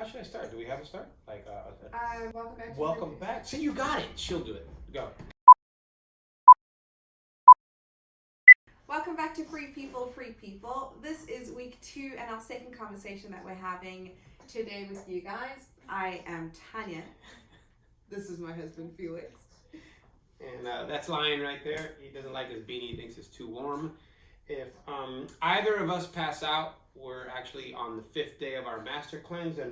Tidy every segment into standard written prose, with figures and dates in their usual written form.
How should I start? Do we have a start? Welcome back. Welcome back. See, you got it. She'll do it. Go. Welcome back to Free People, Free People. This is week 2 and our second conversation that we're having today with you guys. I am Tanya. This is my husband, Felix. And that's Lion right there. He doesn't like his beanie. He thinks it's too warm. If either of us pass out, we're actually on the 5th day of our master cleanse, and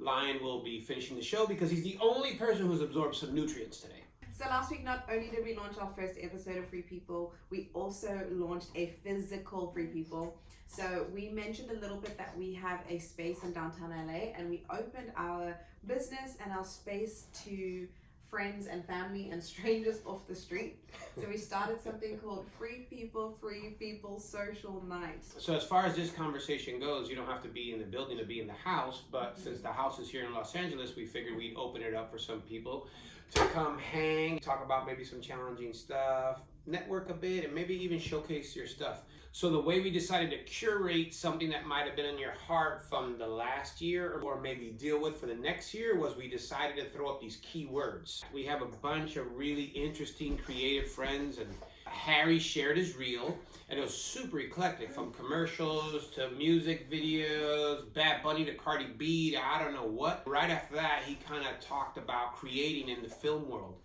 Lion will be finishing the show because he's the only person who's absorbed some nutrients today. So last week, not only did we launch our first episode of Free People, we also launched a physical Free People. So we mentioned a little bit that we have a space in downtown LA, and we opened our business and our space to friends and family and strangers off the street. So we started something called Free People Social Night. So as far as this conversation goes, you don't have to be in the building to be in the house, but since the house is here in Los Angeles, we figured we'd open it up for some people to come hang, talk about maybe some challenging stuff, network a bit, and maybe even showcase your stuff. So the way we decided to curate something that might have been in your heart from the last year or maybe deal with for the next year was we decided to throw up these keywords. We have a bunch of really interesting creative friends, and Harry shared his reel, and it was super eclectic, from commercials to music videos, Bad Bunny to Cardi B to I don't know what. Right after that, he kind of talked about creating in the film world.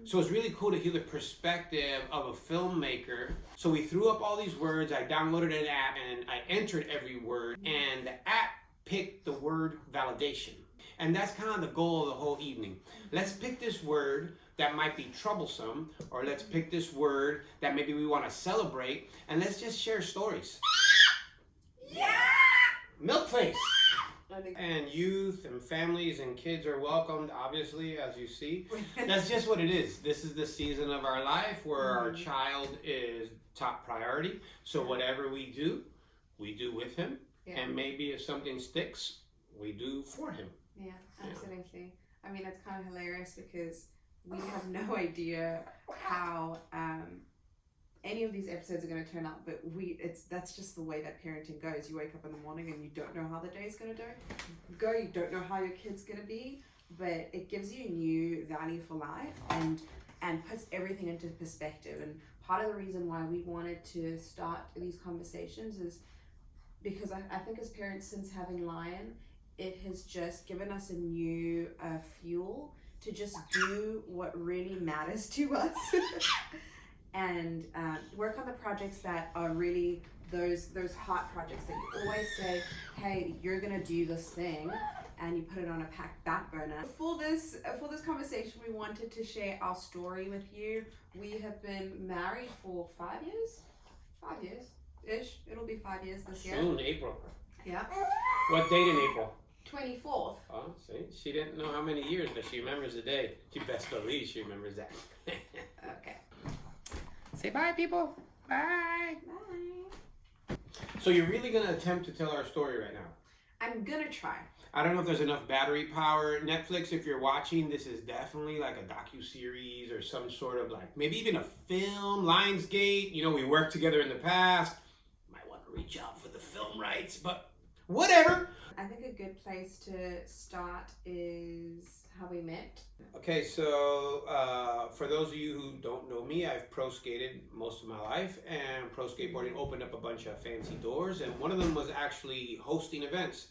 So it's really cool to hear the perspective of a filmmaker. So we threw up all these words, I downloaded an app, and I entered every word, and the app picked the word validation. And that's kind of the goal of the whole evening. Let's pick this word that might be troublesome, or let's pick this word that maybe we want to celebrate, and let's just share stories. Yeah! Milk face! And youth and families and kids are welcomed, obviously, as you see. That's just what it is. This is the season of our life where our child is top priority. So whatever we do with him. Yeah. And maybe if something sticks, we do for him. Yeah, absolutely. Yeah. I mean, it's kind of hilarious because we have no idea how any of these episodes are going to turn out, but that's just the way that parenting goes. You wake up in the morning and you don't know how the day's going to go. You don't know how your kid's going to be, but it gives you a new value for life and puts everything into perspective. And part of the reason why we wanted to start these conversations is because I think as parents, since having Lion, it has just given us a new fuel to just do what really matters to us. And work on the projects that are really those heart projects that you always say, hey, you're gonna do this thing, and you put it on a back burner. For this conversation, we wanted to share our story with you. We have been married for 5 years? 5 years-ish. It'll be 5 years this year. Soon, April. Yeah. What date in April? 24th. Oh, see? She didn't know how many years, but she remembers the day. She best believe she remembers that. Okay. Say bye, people. Bye. Bye. So you're really going to attempt to tell our story right now? I'm going to try. I don't know if there's enough battery power. Netflix, if you're watching, this is definitely like a docu-series or some sort of like, maybe even a film, Lionsgate. You know, we worked together in the past. Might want to reach out for the film rights, but whatever. I think a good place to start is how we met. Okay, so for those of you who don't know me, I've pro skated most of my life, and pro skateboarding opened up a bunch of fancy doors, and one of them was actually hosting events.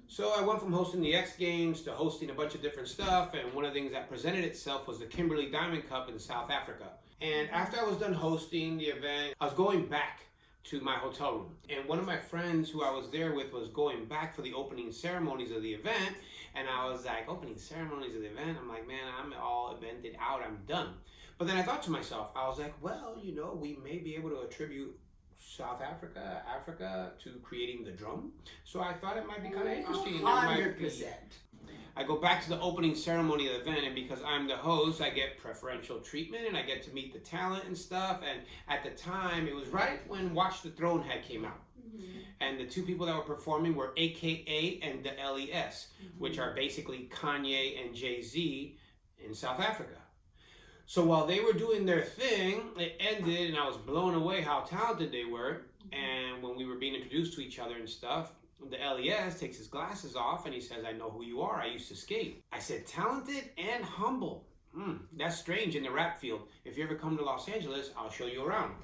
So I went from hosting the X Games to hosting a bunch of different stuff, and one of the things that presented itself was the Kimberley Diamond Cup in South Africa. And after I was done hosting the event, I was going back to my hotel room, and one of my friends who I was there with was going back for the opening ceremonies of the event, and I was like, opening ceremonies of the event? I'm like, man, I'm all evented out, I'm done. But then I thought to myself, I was like, well, you know, we may be able to attribute Africa to creating the drum. So I thought it might be kind of interesting. 100%. I go back to the opening ceremony of the event, and because I'm the host, I get preferential treatment, and I get to meet the talent and stuff. And at the time, it was right when Watch the Throne came out. And the two people that were performing were AKA and the LES, which are basically Kanye and Jay-Z in South Africa. So while they were doing their thing, it ended, and I was blown away how talented they were. And when we were being introduced to each other and stuff, The LES takes his glasses off and he says, I know who you are. I used to skate. I said, talented and humble. That's strange in the rap field. If you ever come to Los Angeles, I'll show you around.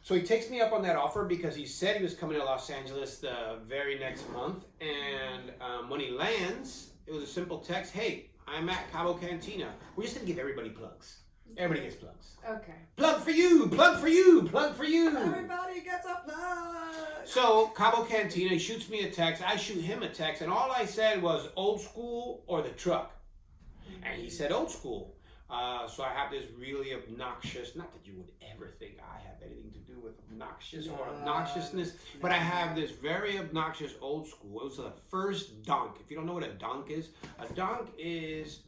So he takes me up on that offer because he said he was coming to Los Angeles the very next month. And when he lands, it was a simple text. Hey, I'm at Cabo Cantina. We're just going to give everybody plugs. Everybody gets plugs. Okay. Plug for you, plug for you, plug for you. Everybody gets a plug. So Cabo Cantina, he shoots me a text. I shoot him a text. And all I said was old school or the truck. And he said old school. So I have this really obnoxious, not that you would ever think I have anything to do with obnoxious or obnoxiousness, but I have this very obnoxious old school. It was the first donk. If you don't know what a donk is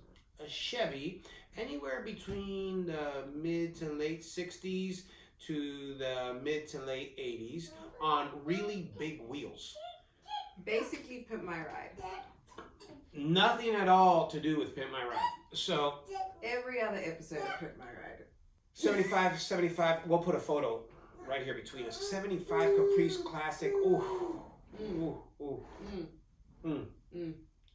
a Chevy anywhere between the mid to late 60s to the mid to late 80s on really big wheels. Basically, Pimp My Ride. Nothing at all to do with Pimp My Ride. So every other episode of Pimp My Ride. 75, we'll put a photo right here between us. 75 Caprice Classic. Ooh.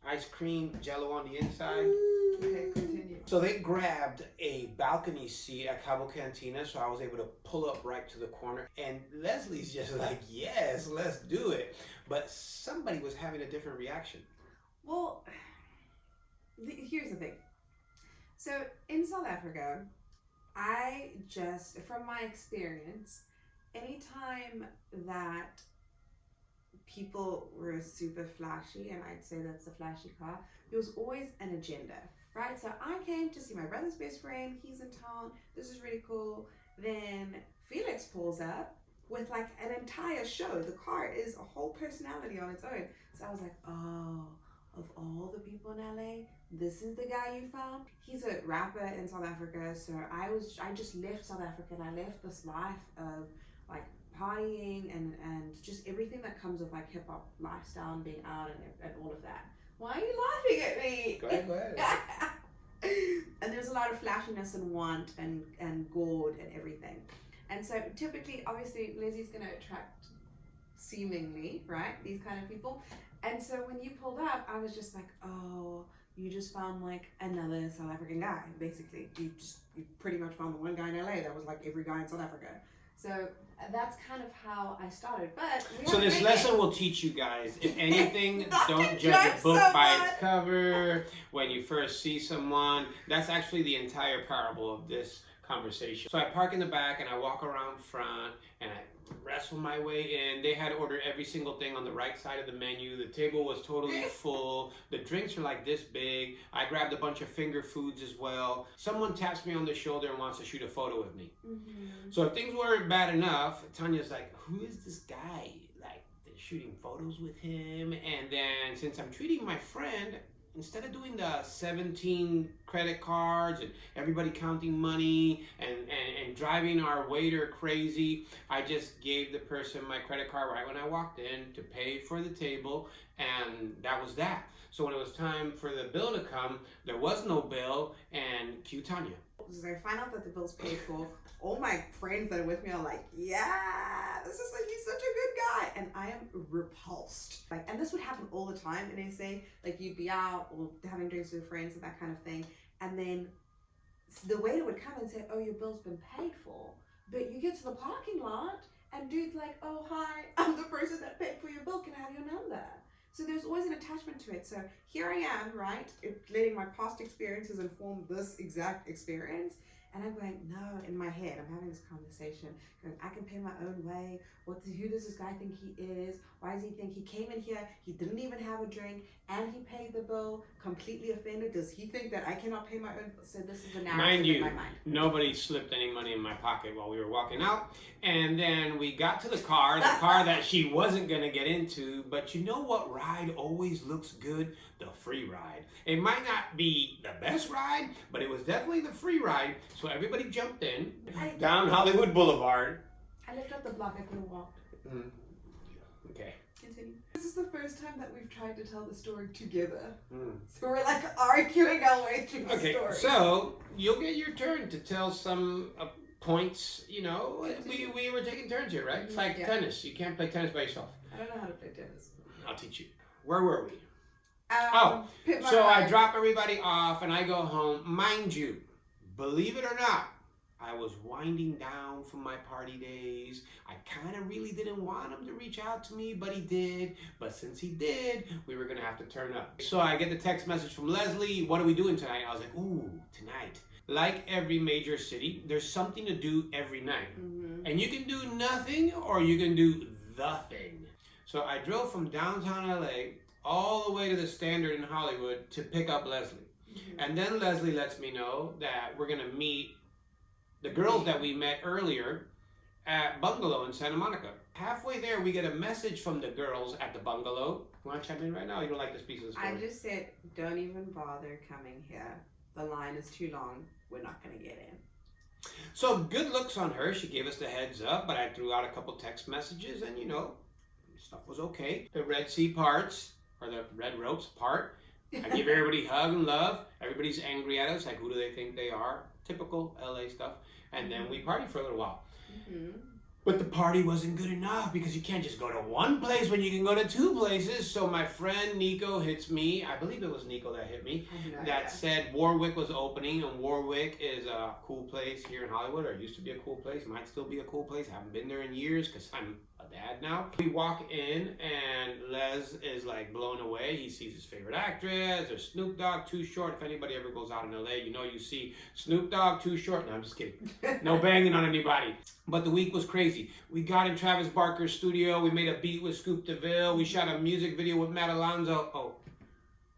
Ice cream, jello on the inside. Okay, continue. So they grabbed a balcony seat at Cabo Cantina, so I was able to pull up right to the corner. And Leslie's just like, yes, let's do it. But somebody was having a different reaction. Well, here's the thing. So in South Africa, I just, from my experience, anytime that people were super flashy, and I'd say that's a flashy car, there was always an agenda, right? So I came to see my brother's best friend, he's in town, this is really cool. Then Felix pulls up with like an entire show. The car is a whole personality on its own. So I was like, oh, of all the people in LA, this is the guy you found? He's a rapper in South Africa, so I just left South Africa and I left this life of like partying and just everything that comes with like hip hop lifestyle and being out and all of that. Why are you laughing at me? Go ahead. And there's a lot of flashiness and want and gourd and everything. And so typically, obviously, Leslie's gonna attract seemingly, right, these kind of people. And so when you pulled up, I was just like, oh, you just found like another South African guy, basically. You pretty much found the one guy in LA that was like every guy in South Africa. So that's kind of how I started. But so this lesson will teach you guys, if anything, don't judge a book by its cover. When you first see someone, that's actually the entire parable of this conversation. So I park in the back and I walk around front and I wrestle my way in. They had ordered every single thing on the right side of the menu. The table was totally full. The drinks are like this big. I grabbed a bunch of finger foods as well. Someone taps me on the shoulder and wants to shoot a photo with me. So if things weren't bad enough, Tanya's like, who is this guy? Like, they're shooting photos with him. And then since I'm treating my friend, instead of doing the 17 credit cards and everybody counting money and driving our waiter crazy, I just gave the person my credit card right when I walked in to pay for the table, and that was that. So when it was time for the bill to come, there was no bill, and cue Tanya. So I find out that the bill's paid for. All my friends that are with me are like, yeah, this is like, he's such a good guy. And I am repulsed. Like, and this would happen all the time in SA. Like, you'd be out or having drinks with friends and that kind of thing. And then the waiter would come and say, oh, your bill's been paid for. But you get to the parking lot and dude's like, oh, hi, I'm the person that paid for your bill. Can I have your number? So there's always an attachment to it. So here I am, right, letting my past experiences inform this exact experience. And I'm going, no, in my head, I'm having this conversation, going, I can pay my own way. Who does this guy think he is? Why does he think he came in here, he didn't even have a drink, and he paid the bill, completely offended? Does he think that I cannot pay my own? So this is the narrative in my mind. Nobody slipped any money in my pocket while we were walking out. And then we got to the car that she wasn't going to get into. But you know what ride always looks good? The free ride. It might not be the best ride, but it was definitely the free ride. So everybody jumped in down Hollywood Boulevard. I lived up the block, I could have walked. Okay. Continue. This is the first time that we've tried to tell the story together. So we're like arguing our way through the story. Okay, so you'll get your turn to tell some points, you know. We were taking turns here, right? It's like tennis. You can't play tennis by yourself. I don't know how to play tennis. I'll teach you. Where were we? Pit my So I ride. drop everybody off and I go home. Mind you, believe it or not, I was winding down from my party days. I kind of really didn't want him to reach out to me, but he did. But since he did, we were going to have to turn up. So I get the text message from Leslie, what are we doing tonight? I was like, ooh, tonight. Like every major city, there's something to do every night. And you can do nothing or you can do the thing. So I drove from downtown LA all the way to the Standard in Hollywood to pick up Leslie. And then Leslie lets me know that we're going to meet the girls that we met earlier at Bungalow in Santa Monica. Halfway there, we get a message from the girls at the Bungalow. You want to chime in right now? You don't like this piece of the story? I just said, don't even bother coming here. The line is too long. We're not going to get in. So good looks on her. She gave us the heads up, but I threw out a couple text messages and, you know, stuff was okay. The Red Sea parts, or the Red Ropes part. I give everybody hug and love. Everybody's angry at us. Like, who do they think they are? Typical LA stuff. And then we party for a little while. But the party wasn't good enough because you can't just go to one place when you can go to two places. So my friend Nico hits me. I believe it was Nico that hit me. That said Warwick was opening, and Warwick is a cool place here in Hollywood, or it used to be a cool place. Might still be a cool place. Haven't been there in years because I'm a dad now. We walk in and Les is like blown away. He sees his favorite actress. There's Snoop Dogg, Too Short. If anybody ever goes out in LA, you know you see Snoop Dogg, Too Short. No, I'm just kidding. No banging on anybody. But the week was crazy. We got in Travis Barker's studio. We made a beat with Scoop DeVille. We shot a music video with Matt Alonzo. Oh,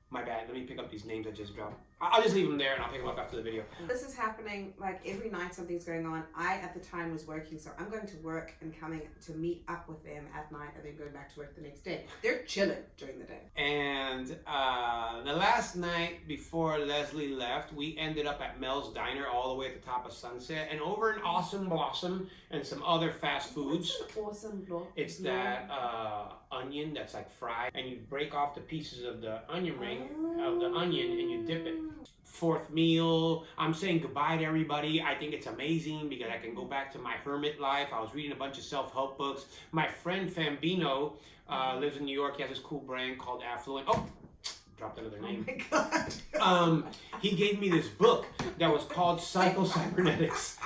my bad. Let me pick up these names I just dropped. I'll just leave them there and I'll pick them up after the video. This is happening like every night something's going on. I at the time was working, so I'm going to work and coming to meet up with them at night and then going back to work the next day. They're chilling during the day. And the last night before Leslie left, we ended up at Mel's Diner all the way at the top of Sunset and over in Awesome Blossom and some other fast foods. Awesome block. It's that onion that's like fried, and you break off the pieces of the onion ring of the onion and you dip it. Fourth meal, I'm saying goodbye to everybody. I think it's amazing because I can go back to my hermit life. I was reading a bunch of self-help books. My friend Fambino lives in New York. He has this cool brand called Affluent. Oh, dropped another name. Oh my God. He gave me this book that was called Psycho-Cybernetics.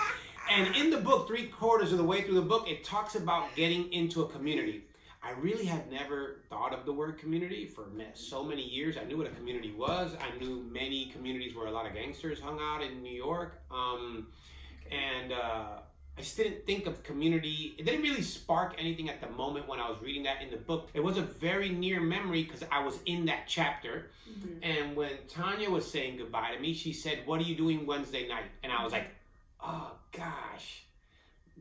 And in the book, 3/4 of the way through the book, it talks about getting into a community. I really had never thought of the word community for so many years. I knew what a community was. I knew many communities where a lot of gangsters hung out in New York. I just didn't think of community. It didn't really spark anything at the moment when I was reading that in the book. It was a very near memory because I was in that chapter. And when Tanya was saying goodbye to me, she said, "What are you doing Wednesday night?" And I was like, oh gosh,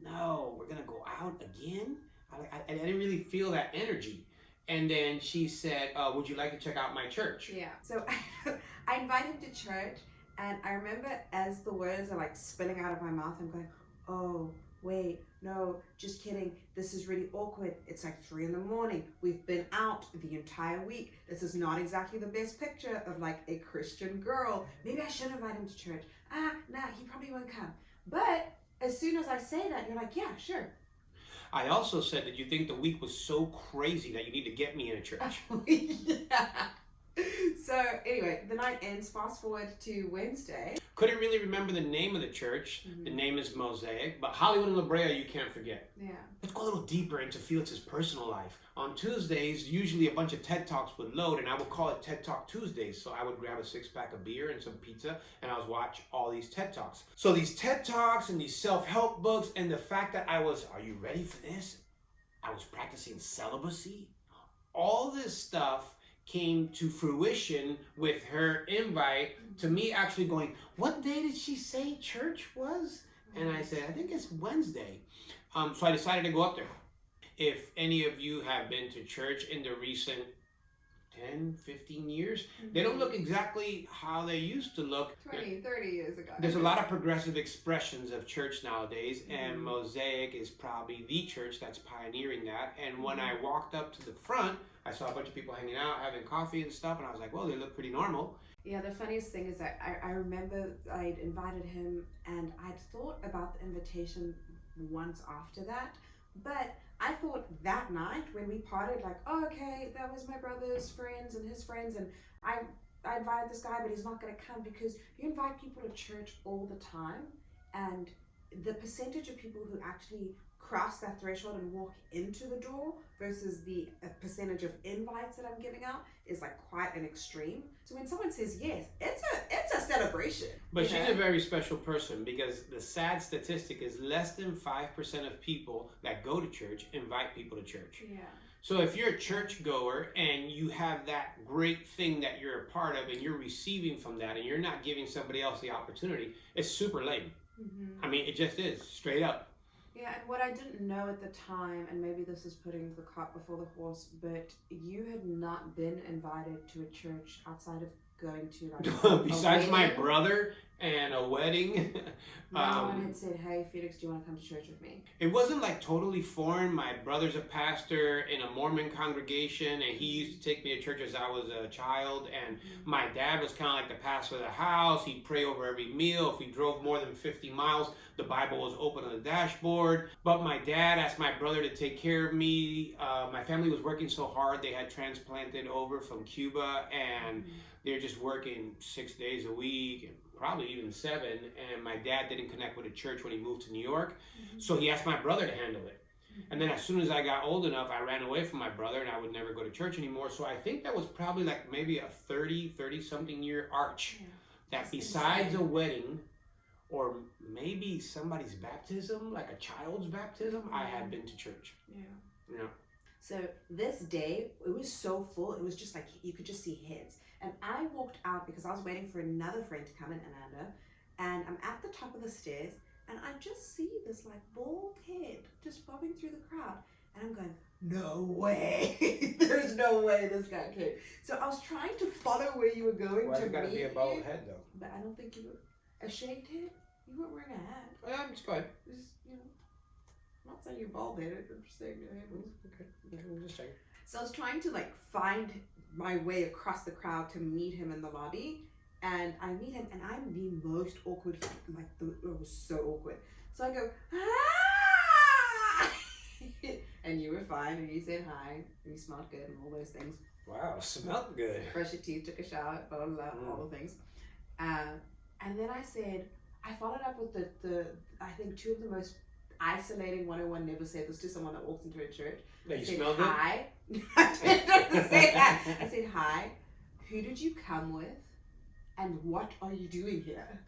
no, we're going to go out again? I didn't really feel that energy. And then she said, would you like to check out my church? Yeah. So I invited him to church, and I remember as the words are like spilling out of my mouth, I'm going, oh, wait, no, just kidding. This is really awkward. It's like 3 a.m. We've been out the entire week. This is not exactly the best picture of like a Christian girl. Maybe I should invite him to church. Nah, he probably won't come. But as soon as I say that, you're like, yeah, sure. I also said that you think the week was so crazy that you need to get me in a church. Yeah. So anyway, the night ends. Fast forward to Wednesday. Couldn't really remember the name of the church. The name is Mosaic, but Hollywood and La Brea you can't forget. Yeah. Let's go a little deeper into Felix's personal life. On Tuesdays, usually a bunch of TED Talks would load, and I would call it TED Talk Tuesdays. So I would grab a 6-pack of beer and some pizza, and I would watch all these TED Talks. So these TED Talks and these self-help books, and the fact that are you ready for this? I was practicing celibacy. All this stuff came to fruition with her invite to me actually going, what day did she say church was? And I said, I think it's Wednesday. So I decided to go up there. If any of you have been to church in the recent 10, 15 years, they don't look exactly how they used to look. 20, 30 years ago. There's a lot of progressive expressions of church nowadays, and Mosaic is probably the church that's pioneering that. And when I walked up to the front, I saw a bunch of people hanging out, having coffee and stuff, and I was like, well, they look pretty normal. Yeah, the funniest thing is that I remember I'd invited him, and I'd thought about the invitation once after that, but I thought that night when we parted, like, oh, okay, that was my brother's friends and his friends, and I invited this guy, but he's not going to come, because you invite people to church all the time, and the percentage of people who actually cross that threshold and walk into the door versus the percentage of invites that I'm giving out is like quite an extreme. So when someone says yes, it's a celebration. But she's a very special person, because the sad statistic is less than 5% of people that go to church invite people to church. Yeah. So if you're a church goer and you have that great thing that you're a part of and you're receiving from that and you're not giving somebody else the opportunity, it's super lame. Mm-hmm. I mean, it just is, straight up. Yeah, and what I didn't know at the time, and maybe this is putting the cart before the horse, but you had not been invited to a church outside of going to like Besides my brother and a wedding. No one had said, hey, Felix, do you want to come to church with me? It wasn't like totally foreign. My brother's a pastor in a Mormon congregation, and he used to take me to church as I was a child. And my dad was kind of like the pastor of the house. He'd pray over every meal. If we drove more than 50 miles, the Bible was open on the dashboard. But my dad asked my brother to take care of me. My family was working so hard. They had transplanted over from Cuba, and they're just working 6 days a week, and probably even 7. And my dad didn't connect with a church when he moved to New York. So he asked my brother to handle it. And then as soon as I got old enough, I ran away from my brother, and I would never go to church anymore. So I think that was probably like maybe a 30-something year arch. Yeah. That That's besides insane. a wedding or maybe somebody's baptism, like a child's baptism, I had been to church. Yeah. Yeah. So this day, it was so full, it was just like, you could just see heads. And I walked out because I was waiting for another friend to come in, Amanda, and I'm at the top of the stairs, and I just see this like bald head just bobbing through the crowd. And I'm going, no way. There's no way this guy came. So I was trying to follow where you were going Why's to it gotta meet be a bald you, head though? but I don't think you were a shaved head. You weren't wearing a hat. Yeah, just go ahead. It was, I'm not saying you're bald headed, I'm just saying your head was. Okay. Yeah, I'm just checking. So I was trying to like find my way across the crowd to meet him in the lobby, and I meet him, and I'm the most awkward, it was so awkward. So I go, ah! And you were fine, and you said hi, and you smelled good, and all those things. Wow, smelled good. Brushed your teeth, took a shower, blah, blah, blah, all the things. And then I said, I followed up with the I think 2 of the most isolating 101 never say this to someone that walks into a church. That you I said, smelled hi. I didn't say that. I said, hi, who did you come with, and what are you doing here?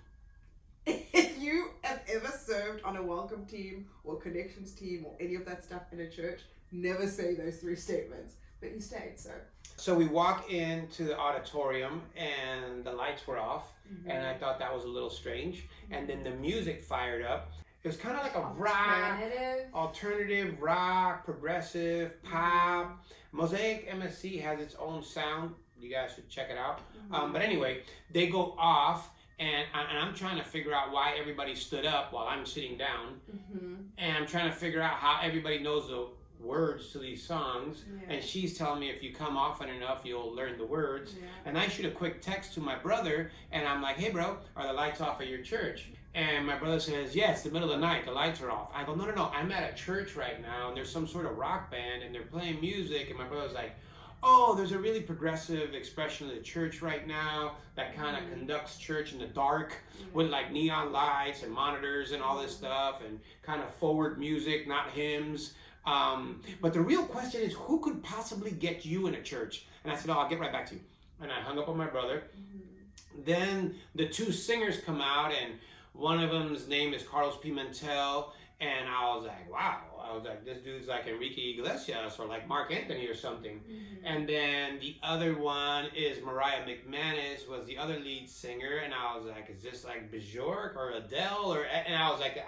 If you have ever served on a welcome team or connections team or any of that stuff in a church, never say those 3 statements. But you stayed, so. So we walk into the auditorium and the lights were off, and I thought that was a little strange. And then the music fired up. It was kind of like a alternative rock, progressive, pop. Mosaic MSC has its own sound. You guys should check it out. But anyway, they go off, and I'm trying to figure out why everybody stood up while I'm sitting down. And I'm trying to figure out how everybody knows the words to these songs. And she's telling me if you come often enough, you'll learn the words. And I shoot a quick text to my brother, and I'm like, hey, bro, are the lights off at your church? And my brother says, yes, the middle of the night, the lights are off. I go, no, I'm at a church right now, and there's some sort of rock band, and they're playing music. And my brother's like, oh, there's a really progressive expression of the church right now that kind of conducts church in the dark with like neon lights and monitors and all this stuff, and kind of forward music, not hymns. But the real question is, who could possibly get you in a church? And I said, oh, I'll get right back to you. And I hung up on my brother. Then the 2 singers come out, and one of them's name is Carlos Pimentel, and I was like, wow. I was like, this dude's like Enrique Iglesias or like Mark Anthony or something. And then the other one is Mariah McManus, was the other lead singer, and I was like, is this like Bjork or Adele? And I was like,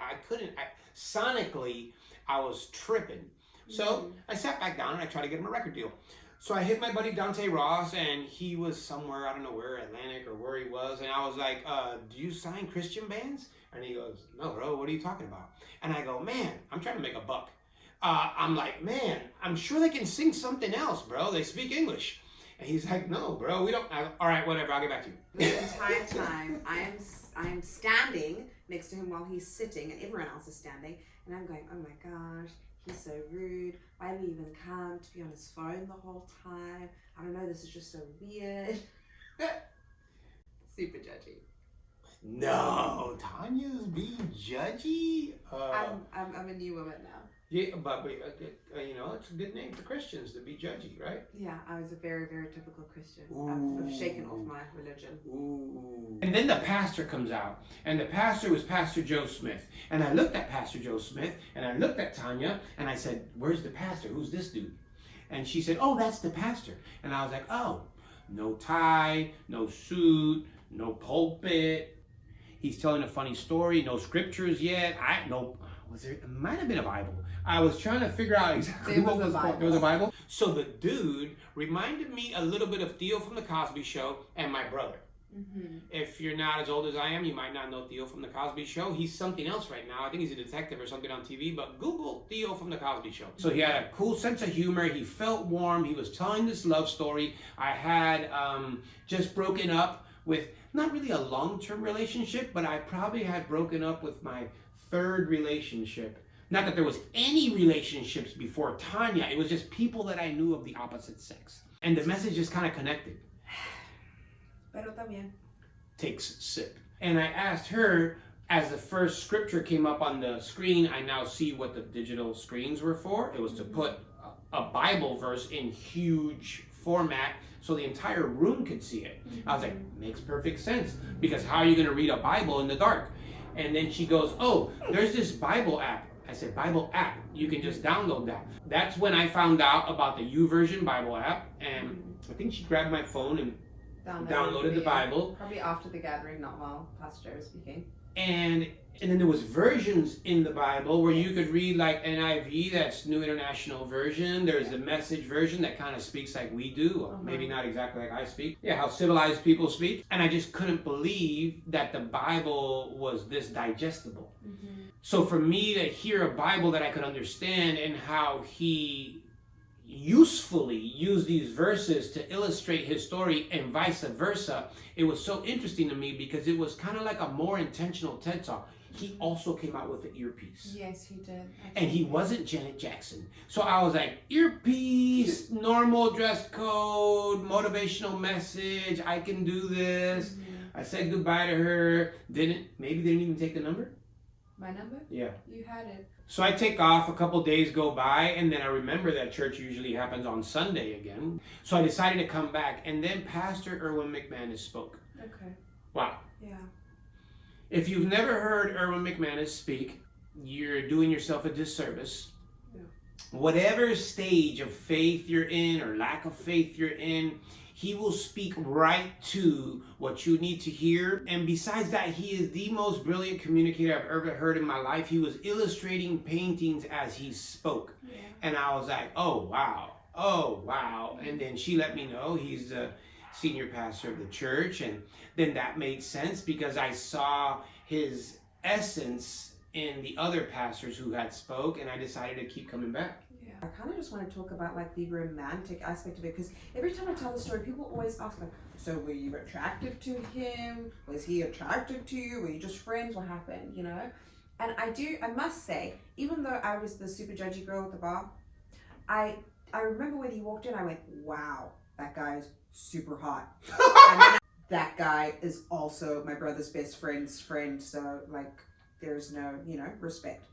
sonically, I was tripping. So I sat back down and I tried to get him a record deal. So I hit my buddy Dante Ross, and he was somewhere, I don't know where, Atlantic or where he was. And I was like, do you sign Christian bands? And he goes, no, bro, what are you talking about? And I go, man, I'm trying to make a buck. I'm like, man, I'm sure they can sing something else, bro. They speak English. And he's like, no, bro, we don't. All right, whatever, I'll get back to you. The entire time, I'm standing next to him while he's sitting, and everyone else is standing. And I'm going, oh my gosh, he's so rude. Why did he even come to be on his phone the whole time? I don't know, this is just so weird. Super judgy. No, Tanya's being judgy. I'm a new woman now. Yeah, but you know, it's a good name for Christians to be judgy, right? Yeah, I was a very, very typical Christian. Ooh. I've shaken off my religion. Ooh. And then the pastor comes out, and the pastor was Pastor Joe Smith. And I looked at Pastor Joe Smith, and I looked at Tanya, and I said, "Where's the pastor? Who's this dude?" And she said, "Oh, that's the pastor." And I was like, "Oh, no tie, no suit, no pulpit. He's telling a funny story, no scriptures yet. It might have been a Bible. I was trying to figure out exactly what was going on. There was a Bible. So the dude reminded me a little bit of Theo from The Cosby Show and my brother. Mm-hmm. If you're not as old as I am, you might not know Theo from The Cosby Show. He's something else right now. I think he's a detective or something on TV, but Google Theo from The Cosby Show. So he had a cool sense of humor. He felt warm. He was telling this love story. I had just broken up with, not really a long-term relationship, but I probably had broken up with my third relationship. Not that there was any relationships before Tanya. It was just people that I knew of the opposite sex. And the message just kind of connected. Pero también. Takes sip. And I asked her, as the first scripture came up on the screen, I now see what the digital screens were for. It was to put a Bible verse in huge format so the entire room could see it. I was like, makes perfect sense, because how are you going to read a Bible in the dark? And then she goes, "Oh, there's this Bible app." I said, "Bible app? You can just download that." That's when I found out about the YouVersion Bible app, and I think she grabbed my phone and downloaded the Bible. Probably after the gathering, not while Pastor was speaking. And then there was versions in the Bible where you could read like NIV, that's New International Version. There's the Message version that kind of speaks like we do, maybe not exactly like I speak. Yeah, how civilized people speak. And I just couldn't believe that the Bible was this digestible. Mm-hmm. So for me to hear a Bible that I could understand and how he usefully used these verses to illustrate his story and vice versa, it was so interesting to me because it was kind of like a more intentional TED Talk. He also came out with an earpiece. Yes, he did. And he wasn't Janet Jackson. So I was like, earpiece, normal dress code, motivational message, I can do this. Mm-hmm. I said goodbye to her. Maybe didn't even take the number? My number? Yeah. You had it. So I take off, a couple days go by, and then I remember that church usually happens on Sunday again. So I decided to come back, and then Pastor Erwin McManus spoke. Okay. Wow. Yeah. If you've never heard Erwin McManus speak, you're doing yourself a disservice. Yeah. Whatever stage of faith you're in or lack of faith you're in, he will speak right to what you need to hear. And besides that, he is the most brilliant communicator I've ever heard in my life. He was illustrating paintings as he spoke. Yeah. And I was like, oh, wow. And then she let me know he's the senior pastor of the church. And then that made sense because I saw his essence in the other pastors who had spoke, and I decided to keep coming back. I kind of just want to talk about like the romantic aspect of it, because every time I tell the story, people always ask like, so were you attracted to him? Was he attracted to you? Were you just friends? What happened? You know? And I must say, even though I was the super judgy girl at the bar, I remember when he walked in, I went, wow, that guy is super hot. And then that guy is also my brother's best friend's friend, so like there's no, respect.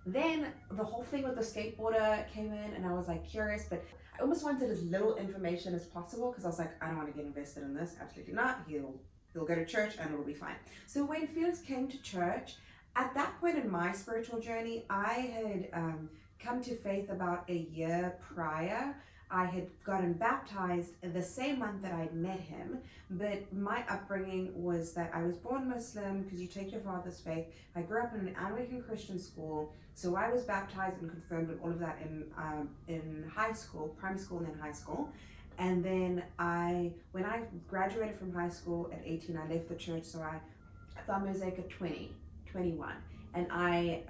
Then the whole thing with the skateboarder came in, and I was like curious, but I almost wanted as little information as possible because I was like, I don't want to get invested in this. Absolutely not. He'll go to church and it'll be fine. So when Felix came to church, at that point in my spiritual journey, I had come to faith about a year prior. I had gotten baptized the same month that I'd met him, but my upbringing was that I was born Muslim because you take your father's faith. I grew up in an Anglican Christian school, so I was baptized and confirmed and all of that in high school, primary school and then high school. And then when I graduated from high school at 18, I left the church, so I found Mosaic at 21, and I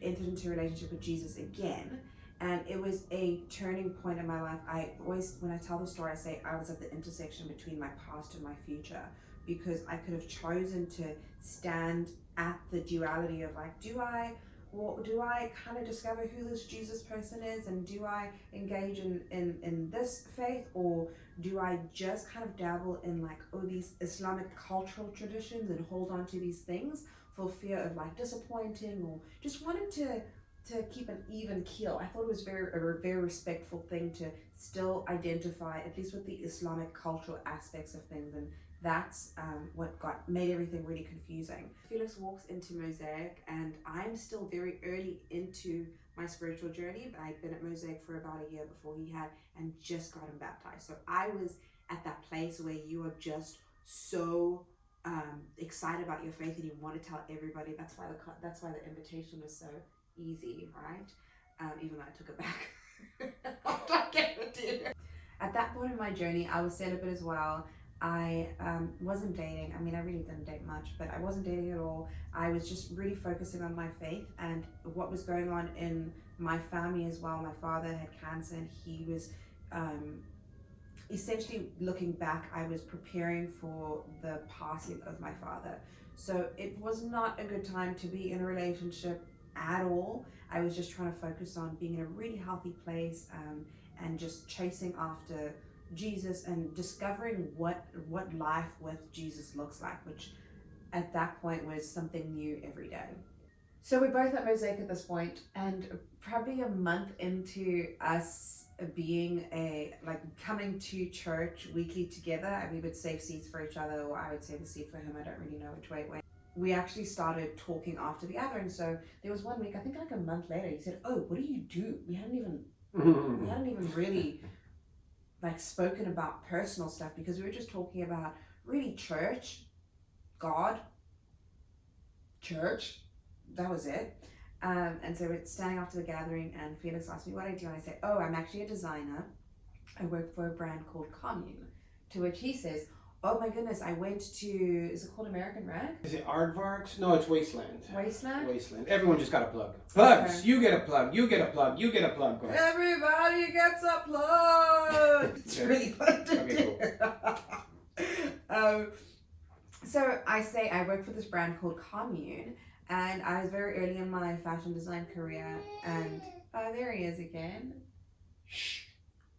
entered into a relationship with Jesus again. And it was a turning point in my life. I always, when I tell the story, I say I was at the intersection between my past and my future, because I could have chosen to stand at the duality of like, do I or do I kind of discover who this Jesus person is, and do I engage in this faith, or do I just kind of dabble in like, oh, these Islamic cultural traditions and hold on to these things for fear of like disappointing, or just wanting to keep an even keel. I thought it was a very respectful thing to still identify, at least with the Islamic cultural aspects of things, and that's what made everything really confusing. Felix walks into Mosaic, and I'm still very early into my spiritual journey, but I'd been at Mosaic for about a year before he had, and just got him baptized. So I was at that place where you are just so excited about your faith and you want to tell everybody. That's why the invitation was so easy, right? Even though I took it back after I gave it to you. At that point in my journey, I was celibate as well. I wasn't dating. I mean, I really didn't date much, but I wasn't dating at all. I was just really focusing on my faith and what was going on in my family as well. My father had cancer, and he was essentially, looking back, I was preparing for the passing of my father. So it was not a good time to be in a relationship at all. I was just trying to focus on being in a really healthy place, and just chasing after Jesus and discovering what life with Jesus looks like, which at that point was something new every day. So we're both at Mosaic at this point, and probably a month into us being coming to church weekly together, and we would save seats for each other, or I would save a seat for him. I don't really know which way it went. We actually started talking after the gathering. So there was one week, I think like a month later, he said, "Oh, what do you do?" We hadn't even really like spoken about personal stuff, because we were just talking about really church, God, church. That was it. And so we're standing after the gathering, and Felix asked me what I do, and I said, "Oh, I'm actually a designer. I work for a brand called Commune." To which he says, "Oh my goodness, I went to," is it called American Rag? Is it Aardvarks? No, it's Wasteland. Wasteland? Wasteland. Everyone just got a plug. Plugs! Okay. You get a plug, you get a plug, you get a plug. Go. Everybody gets a plug! It's really fun to do. Cool. So I say I work for this brand called Commune, and I was very early in my fashion design career, and oh, there he is again. Shh,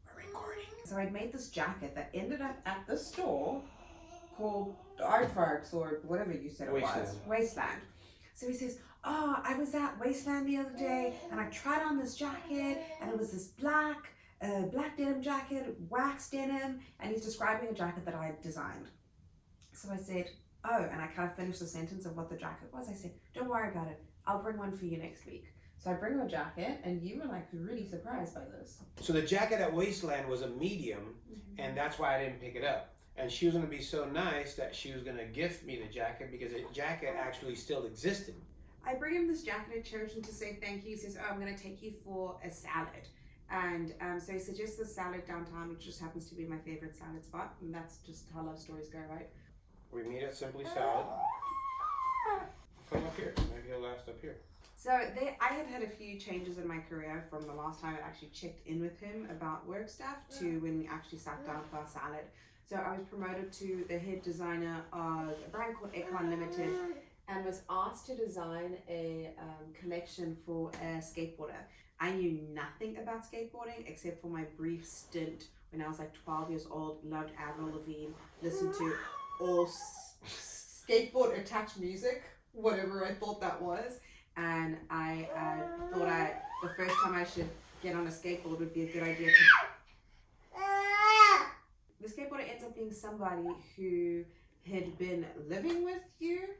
we're recording. So I'd made this jacket that ended up at the store called Aardvarks, or whatever you said it was. Wasteland. So he says, "Oh, I was at Wasteland the other day, and I tried on this jacket, and it was this black denim jacket, wax denim," and he's describing a jacket that I had designed. So I said, "Oh," and I kind of finished the sentence of what the jacket was. I said, "Don't worry about it. I'll bring one for you next week." So I bring him a jacket, and you were like really surprised by this. So the jacket at Wasteland was a medium, and that's why I didn't pick it up. And she was going to be so nice that she was going to gift me the jacket, because the jacket actually still existed. I bring him this jacket at church, and to say thank you, he says, "Oh, I'm going to take you for a salad." And so he suggests the salad downtown, which just happens to be my favorite salad spot, and that's just how love stories go, right? We meet at Simply Salad. Come up here. Maybe he'll last up here. So I had a few changes in my career from the last time I actually checked in with him about work stuff to when we actually sat down for our salad. So I was promoted to the head designer of a brand called Eco Unlimited, and was asked to design a collection for a skateboarder. I knew nothing about skateboarding except for my brief stint when I was like 12 years old, loved Avril Lavigne, listened to all skateboard attached music, whatever I thought that was. And I thought the first time I should get on a skateboard would be a good idea to... The skateboarder ends up being somebody who had been living with you.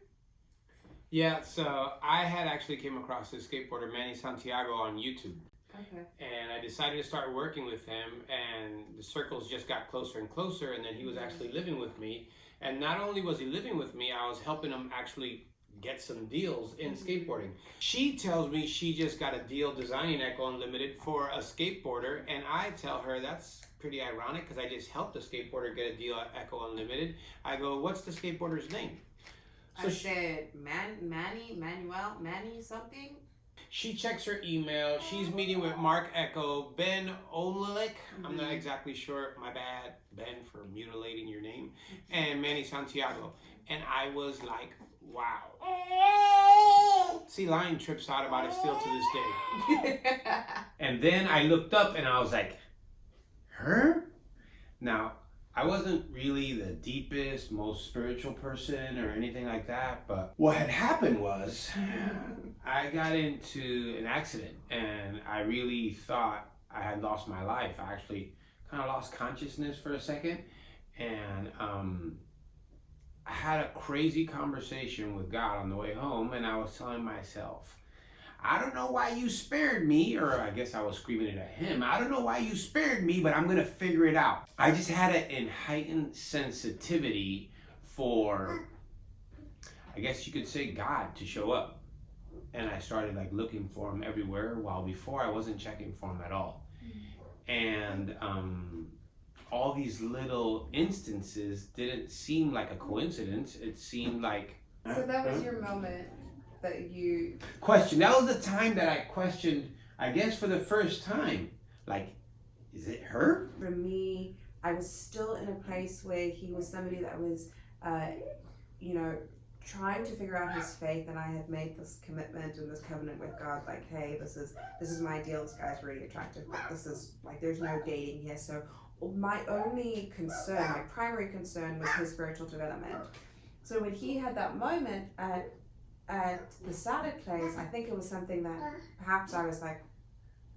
Yeah, so I had actually came across this skateboarder, Manny Santiago, on YouTube. Okay. And I decided to start working with him, and the circles just got closer and closer, and then he was actually living with me. And not only was he living with me, I was helping him actually get some deals in skateboarding. She tells me she just got a deal designing Eco Unlimited for a skateboarder, and I tell her that's pretty ironic because I just helped a skateboarder get a deal at Eco Unlimited. I go, "What's the skateboarder's name?" So I said, Manny something. She checks her email. She's meeting with Mark Echo, Ben Omalik. I'm not exactly sure. My bad, Ben, for mutilating your name. And Manny Santiago. And I was like, wow. See, Lion trips out about it still to this day. And then I looked up and I was like, her? Now, I wasn't really the deepest, most spiritual person or anything like that, but what had happened was I got into an accident and I really thought I had lost my life. I actually kind of lost consciousness for a second, and I had a crazy conversation with God on the way home, and I was telling myself, I don't know why you spared me, or I guess I was screaming it at him. I don't know why you spared me, but I'm going to figure it out. I just had a heightened sensitivity for, I guess you could say, God to show up. And I started like looking for him everywhere, while before I wasn't checking for him at all. And all these little instances didn't seem like a coincidence. It seemed like... So that was your moment that you... Question. That was the time that I questioned, I guess for the first time. Like, is it her? For me, I was still in a place where he was somebody that was, trying to figure out his faith, and I had made this commitment and this covenant with God, like, hey, this is my deal. This guy's really attractive, but this is like, there's no dating here. So my only concern, my primary concern, was his spiritual development. So when he had that moment at the Saturday place, I think it was something that perhaps I was like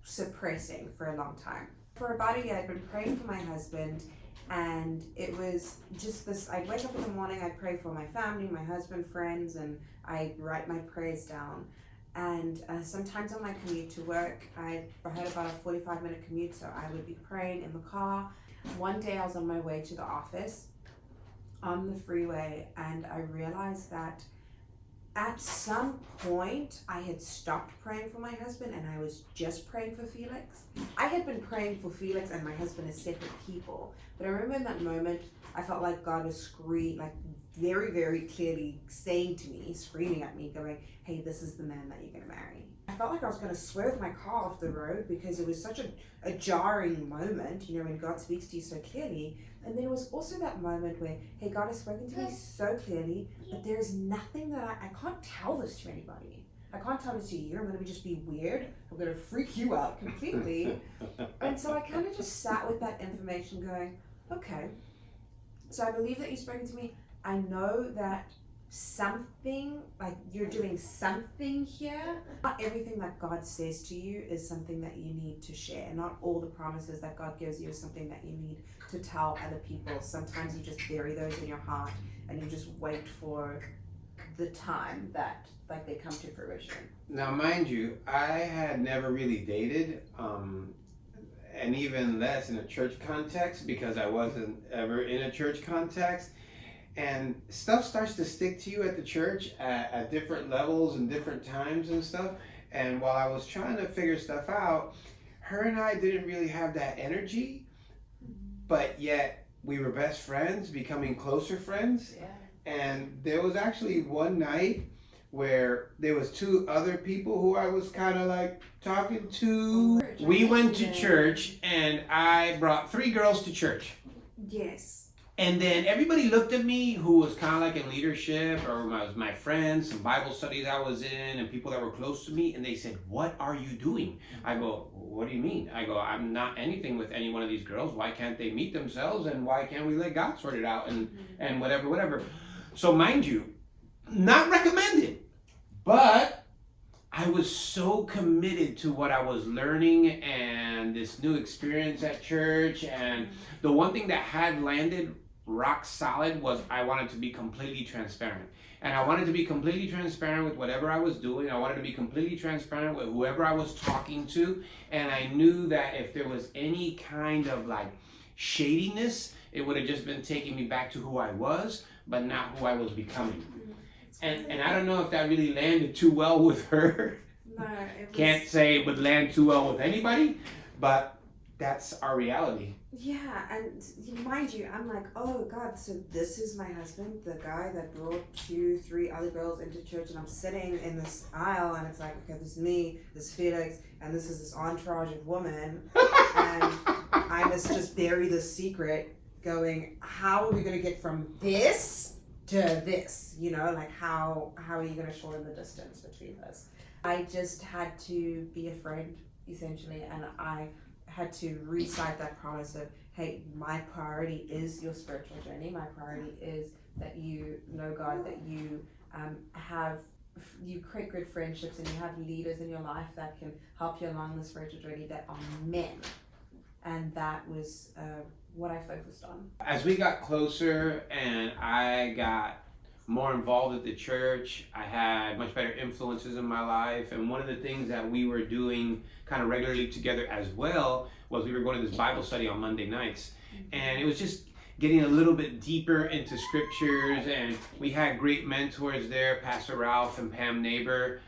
suppressing for a long time. For about a year, I'd been praying for my husband, and it was just this, I'd wake up in the morning, I'd pray for my family, my husband, friends, and I'd write my prayers down. And sometimes on my commute to work, I had about a 45-minute commute, so I would be praying in the car. One day I was on my way to the office on the freeway, and I realized that at some point I had stopped praying for my husband and I was just praying for Felix. I had been praying for Felix and my husband as separate people, but I remember in that moment I felt like God was very, very clearly saying to me, screaming at me, going, hey, this is the man that you're going to marry. I felt like I was going to swerve my car off the road because it was such a jarring moment, when God speaks to you so clearly. And then it was also that moment where, hey, God has spoken to me so clearly, but there's nothing that I can't tell this to anybody. I can't tell this to you. I'm going to just be weird. I'm going to freak you out completely. And so I kind of just sat with that information going, okay, so I believe that you've spoken to me. I know that something, like you're doing something here. Not everything that God says to you is something that you need to share. Not all the promises that God gives you is something that you need to tell other people. Sometimes you just bury those in your heart and you just wait for the time that they come to fruition. Now, mind you, I had never really dated, and even less in a church context, because I wasn't ever in a church context. And stuff starts to stick to you at the church at different levels and different times and stuff. And while I was trying to figure stuff out, her and I didn't really have that energy, but yet we were best friends, becoming closer friends. Yeah. And there was actually one night where there was two other people who I was kind of like talking to. We went to church and I brought 3 girls to church. Yes. And then everybody looked at me who was kind of like in leadership, or my friends, some Bible studies I was in, and people that were close to me, and they said, what are you doing? I go, what do you mean? I go, I'm not anything with any one of these girls. Why can't they meet themselves, and why can't we let God sort it out, and whatever. So mind you, not recommended, but I was so committed to what I was learning and this new experience at church. And the one thing that had landed rock solid was I wanted to be completely transparent. And I wanted to be completely transparent with whatever I was doing. I wanted to be completely transparent with whoever I was talking to. And I knew that if there was any kind of like shadiness, it would have just been taking me back to who I was, but not who I was becoming. And I don't know if that really landed too well with her. No, Can't say it would land too well with anybody, but that's our reality. Yeah, and mind you, I'm like, oh God, so this is my husband, the guy that brought 2-3 other girls into church, and I'm sitting in this aisle, and it's like, okay, this is me, this is Felix, and this is this entourage of women, and I must just bury this secret, going, how are we going to get from this this, you know, like how are you going to shorten the distance between us? I just had to be a friend, essentially, and I had to recite that promise of, hey, my priority is your spiritual journey. My priority is that you know God, that you you create good friendships, and you have leaders in your life that can help you along the spiritual journey that are men. And that was what I focused on. As we got closer and I got more involved at the church, I had much better influences in my life. And one of the things that we were doing kind of regularly together as well was we were going to this Bible study on Monday nights. And it was just getting a little bit deeper into scriptures, and we had great mentors there, Pastor Ralph and Pam Neighbor.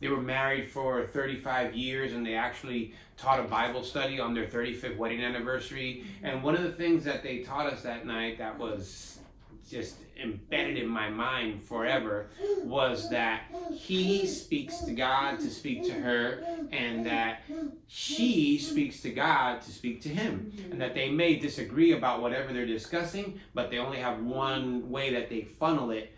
They were married for 35 years, and they actually taught a Bible study on their 35th wedding anniversary. And one of the things that they taught us that night that was just embedded in my mind forever was that he speaks to God to speak to her, and that she speaks to God to speak to him, and that they may disagree about whatever they're discussing, but they only have one way that they funnel it.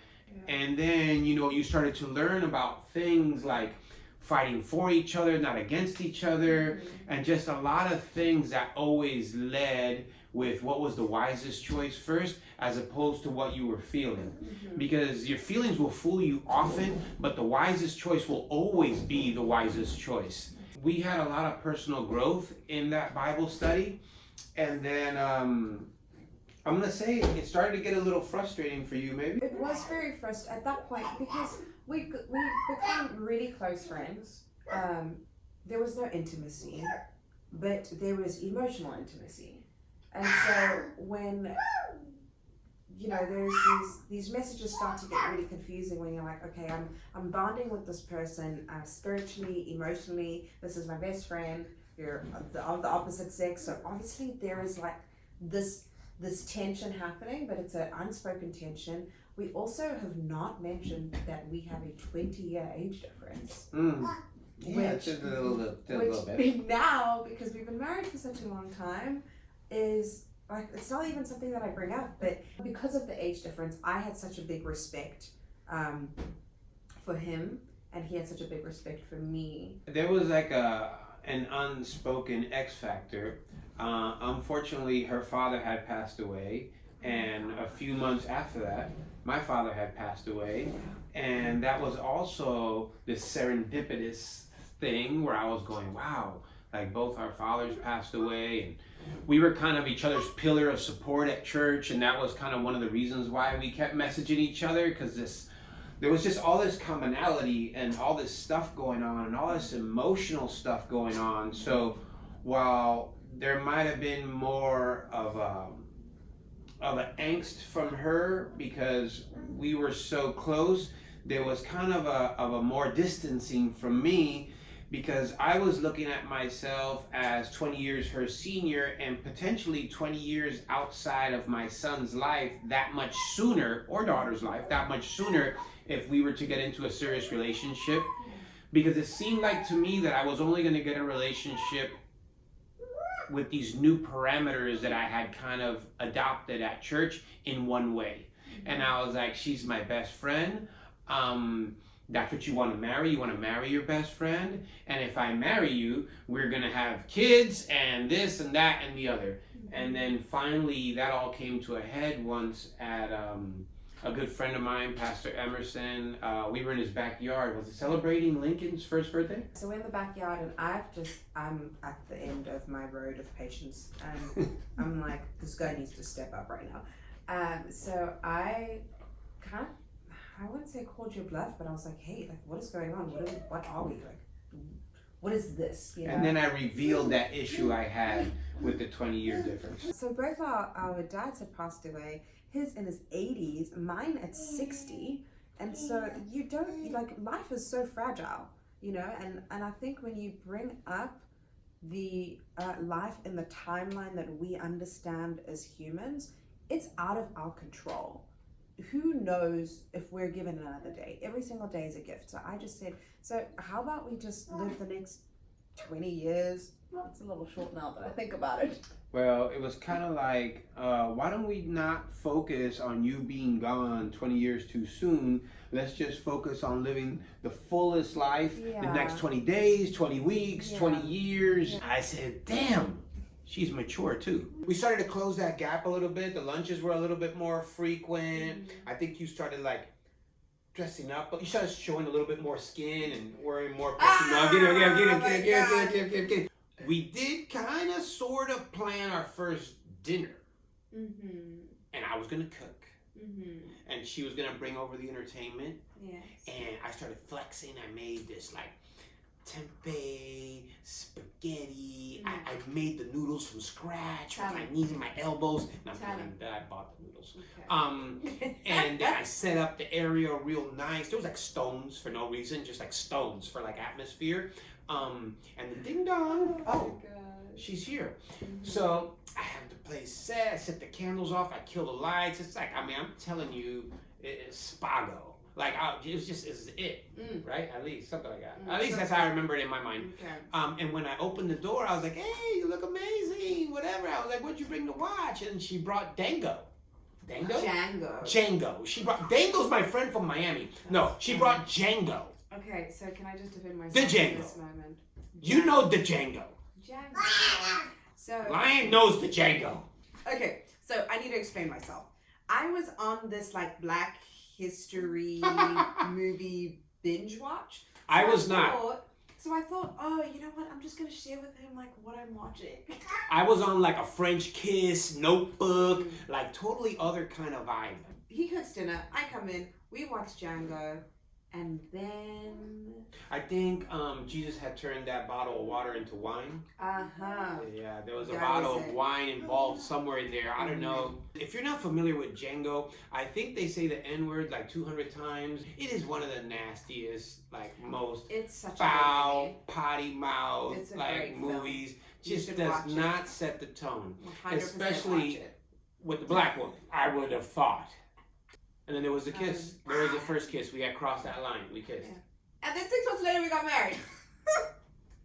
And then, you know, you started to learn about things like fighting for each other, not against each other, and just a lot of things that always led with what was the wisest choice first, as opposed to what you were feeling. Because your feelings will fool you often, but the wisest choice will always be the wisest choice. We had a lot of personal growth in that Bible study, and then I'm gonna say it started to get a little frustrating for you, maybe. It was very frustrating at that point because we became really close friends. There was no intimacy, but there was emotional intimacy. And so when, you know, there's these messages start to get really confusing when you're like, okay, I'm bonding with this person spiritually, emotionally. This is my best friend. You're of the opposite sex, so obviously there is like this tension happening, but it's an unspoken tension. We also have not mentioned that we have a 20-year age difference. Yeah, just a little bit. Now, because we've been married for such a long time, is like, it's not even something that I bring up, but because of the age difference, I had such a big respect for him, and he had such a big respect for me. There was like an unspoken X factor. Unfortunately, her father had passed away, and a few months after that, my father had passed away, and that was also this serendipitous thing where I was going, wow, like both our fathers passed away, and we were kind of each other's pillar of support at church, and that was kind of one of the reasons why we kept messaging each other, because there was just all this commonality and all this stuff going on and all this emotional stuff going on. So while there might have been more of an angst from her because we were so close, there was kind of a more distancing from me, because I was looking at myself as 20 years her senior and potentially 20 years outside of my son's life that much sooner, or daughter's life that much sooner, if we were to get into a serious relationship. Because it seemed like to me that I was only going to get a relationship with these new parameters that I had kind of adopted at church in one way. And I was like, she's my best friend. That's what you want to marry. You want to marry your best friend. And if I marry you, we're going to have kids and this and that and the other. And then finally that all came to a head once at a good friend of mine, Pastor Emerson. We were in his backyard. Was it celebrating Lincoln's first birthday? So we're in the backyard, and I'm at the end of my road of patience, and I'm like, this guy needs to step up right now. So I wouldn't say called your bluff, but I was like, hey, like, what is going on? What are we like? What is this? You know? And then I revealed that issue I had with the 20-year difference. So both our dads had passed away. His in his 80s, mine at 60, and so you don't, like, life is so fragile, you know, and I think when you bring up the life in the timeline that we understand as humans, it's out of our control. Who knows if we're given another day? Every single day is a gift. So I just said, so how about we just live the next 20 years? It's a little short now, but I think about it. Well, it was kind of like, why don't we not focus on you being gone 20 years too soon? Let's just focus on living the fullest life the next 20 days, 20 weeks, 20 years. I said, damn, she's mature too. We started to close that gap a little bit. The lunches were a little bit more frequent. I think you started like dressing up, but you started showing a little bit more skin and wearing more get him. We did kind of sort of plan our first dinner. And I was going to cook. And she was going to bring over the entertainment. Yes. And I started flexing. I made this like tempeh, spaghetti. I made the noodles from scratch with my knees and my elbows. And I bought the noodles. Okay. And I set up the area real nice. There was like stones for no reason, just like stones for like atmosphere. And the ding dong. Oh, she's here. So I have the place set. I set the candles off. I kill the lights. It's like, I mean, I'm telling you, it's Spago. Like, it's it, right? At least, something like that. At least that's how I remember it in my mind. Okay. And when I opened the door, I was like, hey, you look amazing, whatever. I was like, what'd you bring to watch? And she brought Dango. Dango? Django. She brought, Dango's my friend from Miami. No, she brought Django. Okay, so can I just defend myself the Django. In this moment? You know the Django. So Lion knows the Django. Okay, so I need to explain myself. I was on this like Black History movie binge watch. So I was not. So I thought, oh, you know what? I'm just gonna share with him like what I'm watching. I was on like a French Kiss, Notebook, like totally other kind of vibe. He cooks dinner. I come in. We watch Django. And then I think Jesus had turned that bottle of water into wine. Yeah, there was a bottle of wine involved somewhere in there. I don't know. If you're not familiar with Django, I think they say the N-word like 200 times. It is one of the nastiest, like most foul, potty mouth like movies. Just does not set the tone, especially with the black woman. I would have thought. And then there was the kiss. There was the first kiss. We had crossed that line. We kissed. Yeah. And then 6 months later, we got married.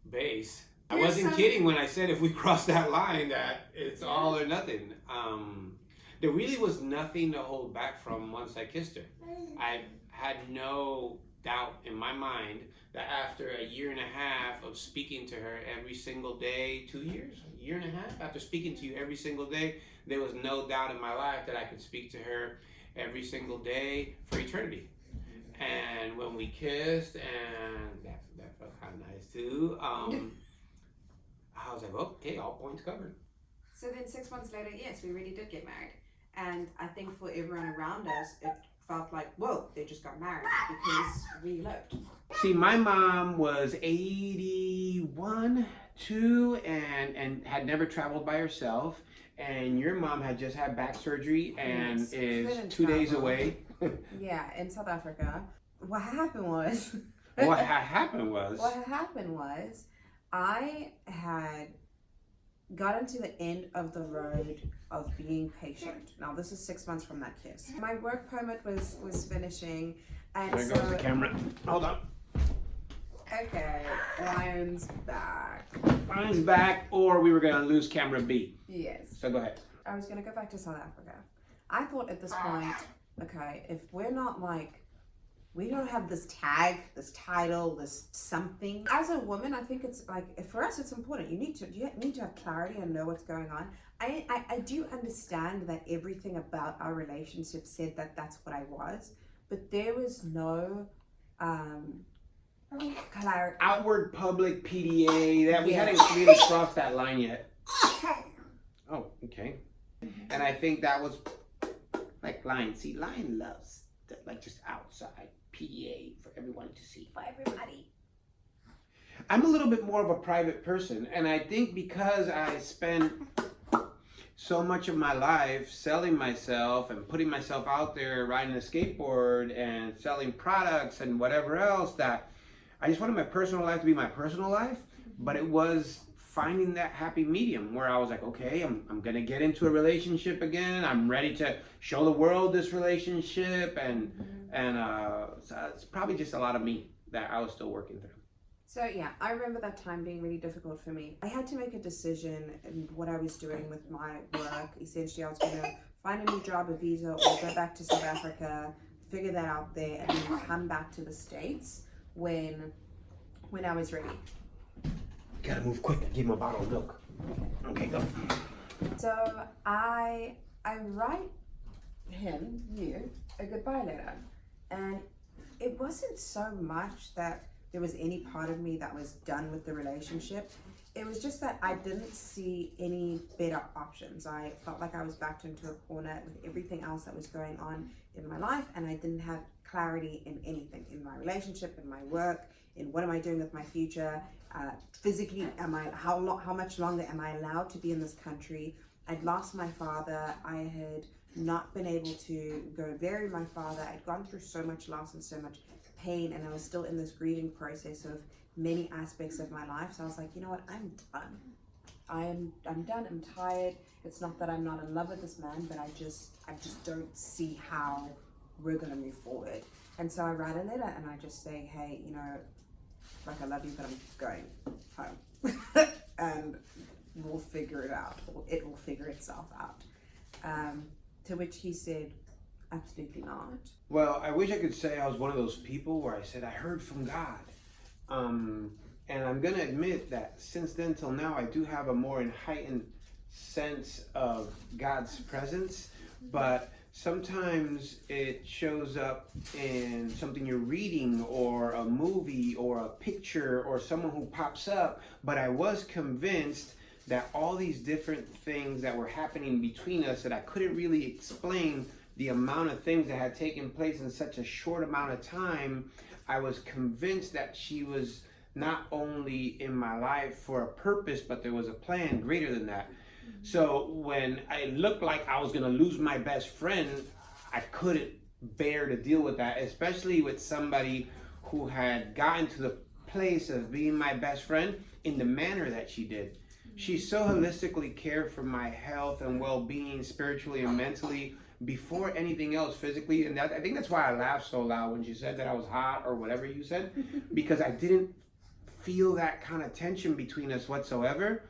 Base. I wasn't kidding when I said if we crossed that line that it's all or nothing. There really was nothing to hold back from once I kissed her. I had no doubt in my mind that after a year and a half of speaking to her every single day, 2 years, a year and a half, after speaking to you every single day, there was no doubt in my life that I could speak to her every single day for eternity. And when we kissed, and that felt kind of nice too, I was like, okay, all points covered. So then 6 months later, yes, we really did get married. And I think for everyone around us, it felt like, whoa, they just got married because we eloped. See, my mom was 81, 2, and had never traveled by herself. And your mom had just had back surgery and is 2 days away. Yeah, in South Africa. What happened was I had gotten to the end of the road of being patient. Now this is 6 months from that kiss. My work permit was finishing, and there goes the camera. Hold on. Okay, Lion's back. Lion's back, or we were gonna lose camera B. Yes. So go ahead. I was gonna go back to South Africa. I thought at this point, okay, if we're not like, we don't have this tag, this title, this something. As a woman, I think it's like, for us, it's important. You need to have clarity and know what's going on. I do understand that everything about our relationship said that that's what I was, but there was no clarity. Outward public PDA, that we hadn't really crossed that line yet. Oh, okay. And I think that was like Lion. See, Lion loves like just outside PDA for everyone to see. For everybody. I'm a little bit more of a private person, and I think because I spent so much of my life selling myself and putting myself out there riding a skateboard and selling products and whatever else, that I just wanted my personal life to be my personal life, but it was finding that happy medium where I was like, okay, I'm gonna get into a relationship again. I'm ready to show the world this relationship, and so it's probably just a lot of me that I was still working through. So yeah, I remember that time being really difficult for me. I had to make a decision in what I was doing with my work. Essentially, I was going to find a new job, a visa, or go back to South Africa, figure that out there, and then come back to the States when I was ready. Gotta move quick. Give him a bottle of milk. Okay, go. So I write you, a goodbye letter, and it wasn't so much that there was any part of me that was done with the relationship. It was just that I didn't see any better options. I felt like I was backed into a corner with everything else that was going on in my life, and I didn't have clarity in anything, in my relationship, in my work, in what am I doing with my future, physically, how much longer am I allowed to be in this country? I'd lost my father. I had not been able to go bury my father. I'd gone through so much loss and so much pain, and I was still in this grieving process of many aspects of my life. So I was like, you know what, I'm done. I'm done. I'm tired. It's not that I'm not in love with this man, but I just don't see how we're gonna move forward. And so I write a letter and I just say, hey, you know, like, I love you, but I'm going home. And we'll figure it out. It will figure itself out. To which he said, absolutely not. Well, I wish I could say I was one of those people where I said I heard from God. And I'm going to admit that since then till now, I do have a more heightened sense of God's presence. But sometimes it shows up in something you're reading or a movie or a picture or someone who pops up. But I was convinced that all these different things that were happening between us that I couldn't really explain, the amount of things that had taken place in such a short amount of time, I was convinced that she was not only in my life for a purpose, but there was a plan greater than that. So when I looked like I was gonna lose my best friend, I couldn't bear to deal with that, especially with somebody who had gotten to the place of being my best friend in the manner that she did. She so holistically cared for my health and well-being, spiritually and mentally, before anything else, physically. And I think that's why I laughed so loud when she said that I was hot or whatever you said, because I didn't feel that kind of tension between us whatsoever.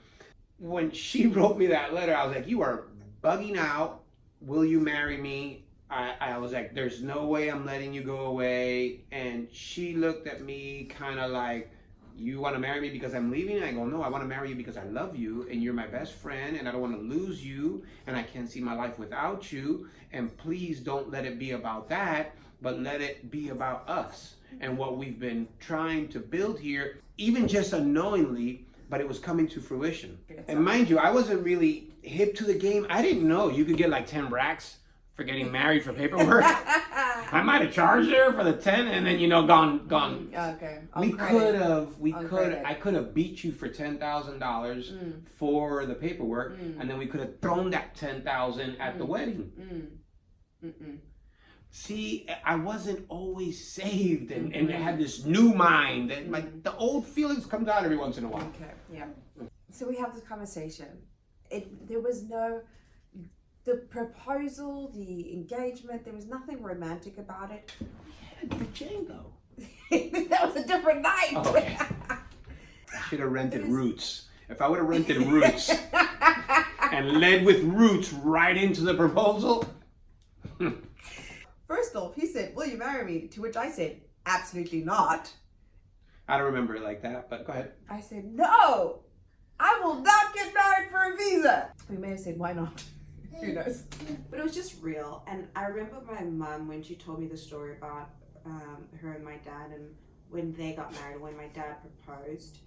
When she wrote me that letter, I was like, you are bugging out. Will you marry me? I was like, there's no way I'm letting you go away. And she looked at me kind of like, you want to marry me because I'm leaving? And I go, no, I want to marry you because I love you and you're my best friend and I don't want to lose you and I can't see my life without you. And please don't let it be about that, but let it be about us and what we've been trying to build here, even just unknowingly, but it was coming to fruition. And mind you, I wasn't really hip to the game. I didn't know you could get like 10 racks for getting married for paperwork. I might have charged her for the 10 and then, you know, gone. Okay. I could have beat you for $10,000 for the paperwork, and then we could have thrown that 10,000 at the wedding. See, I wasn't always saved and I had this new mind and like the old feelings comes out every once in a while. Okay, yeah. So we have this conversation. There was no, the proposal, the engagement, there was nothing romantic about it. We had the Django. That was a different night. Oh, okay. I should have rented Roots. If I would have rented Roots and led with Roots right into the proposal. First off, he said, will you marry me? To which I said, absolutely not. I don't remember it like that, but go ahead. I said, no, I will not get married for a visa. We may have said, why not? Who knows? But it was just real. And I remember my mum when she told me the story about her and my dad and when they got married, when my dad proposed,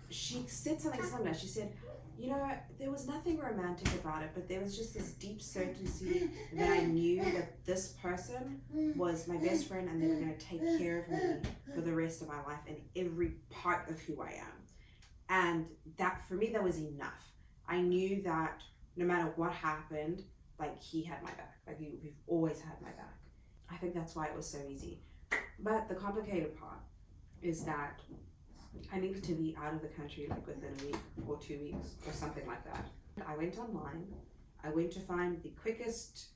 she said something similar. She said, you know, there was nothing romantic about it, but there was just this deep certainty that I knew that this person was my best friend and they were going to take care of me for the rest of my life and every part of who I am. And that, for me, that was enough. I knew that no matter what happened, like, he had my back. Like, we've always had my back. I think that's why it was so easy. But the complicated part is that I needed to be out of the country like within a week or 2 weeks or something like that. I went online. I went to find the quickest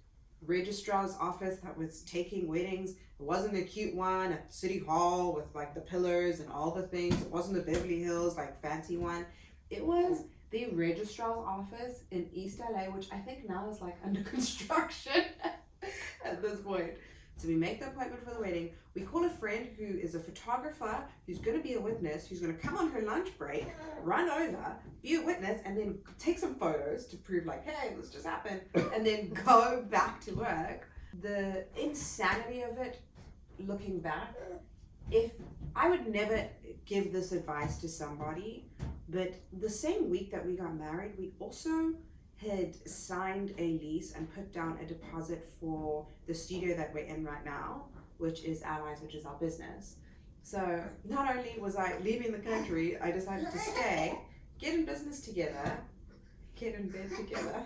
registrar's office that was taking weddings. It wasn't a cute one at City Hall with like the pillars and all the things. It wasn't a Beverly Hills like fancy one. It was the registrar's office in East LA, which I think now is like under construction at this point. So we make the appointment for the wedding. We call a friend who is a photographer, who's going to be a witness, who's going to come on her lunch break, run over, be a witness, and then take some photos to prove like, hey, this just happened, and then go back to work. The insanity of it, looking back, if I would never give this advice to somebody, but the same week that we got married, we also had signed a lease and put down a deposit for the studio that we're in right now, which is Allies, which is our business. So not only was I leaving the country, I decided to stay, get in business together, get in bed together.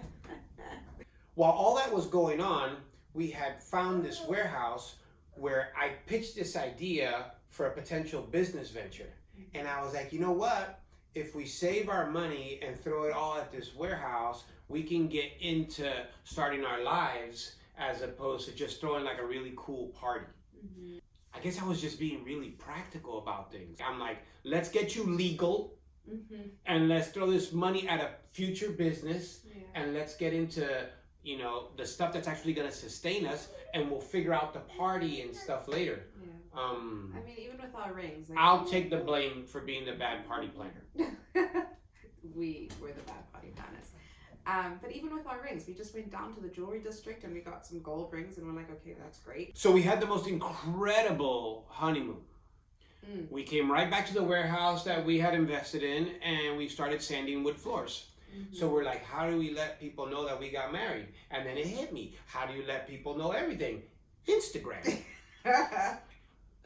While all that was going on, we had found this warehouse where I pitched this idea for a potential business venture. And I was like, you know what? If we save our money and throw it all at this warehouse, we can get into starting our lives as opposed to just throwing like a really cool party. Mm-hmm. I guess I was just being really practical about things. I'm like, let's get you legal, mm-hmm. and let's throw this money at a future business, and let's get into, you know, the stuff that's actually going to sustain us, and we'll figure out the party and stuff later. Yeah. I mean, even with our rings. Like, I'll take the blame for being the bad party planner. We were the bad party planners. But even with our rings, we just went down to the jewelry district and we got some gold rings and we're like, okay, that's great. So we had the most incredible honeymoon. We came right back to the warehouse that we had invested in and we started sanding wood floors. Mm-hmm. So we're like, how do we let people know that we got married? And then it hit me. How do you let people know everything? Instagram.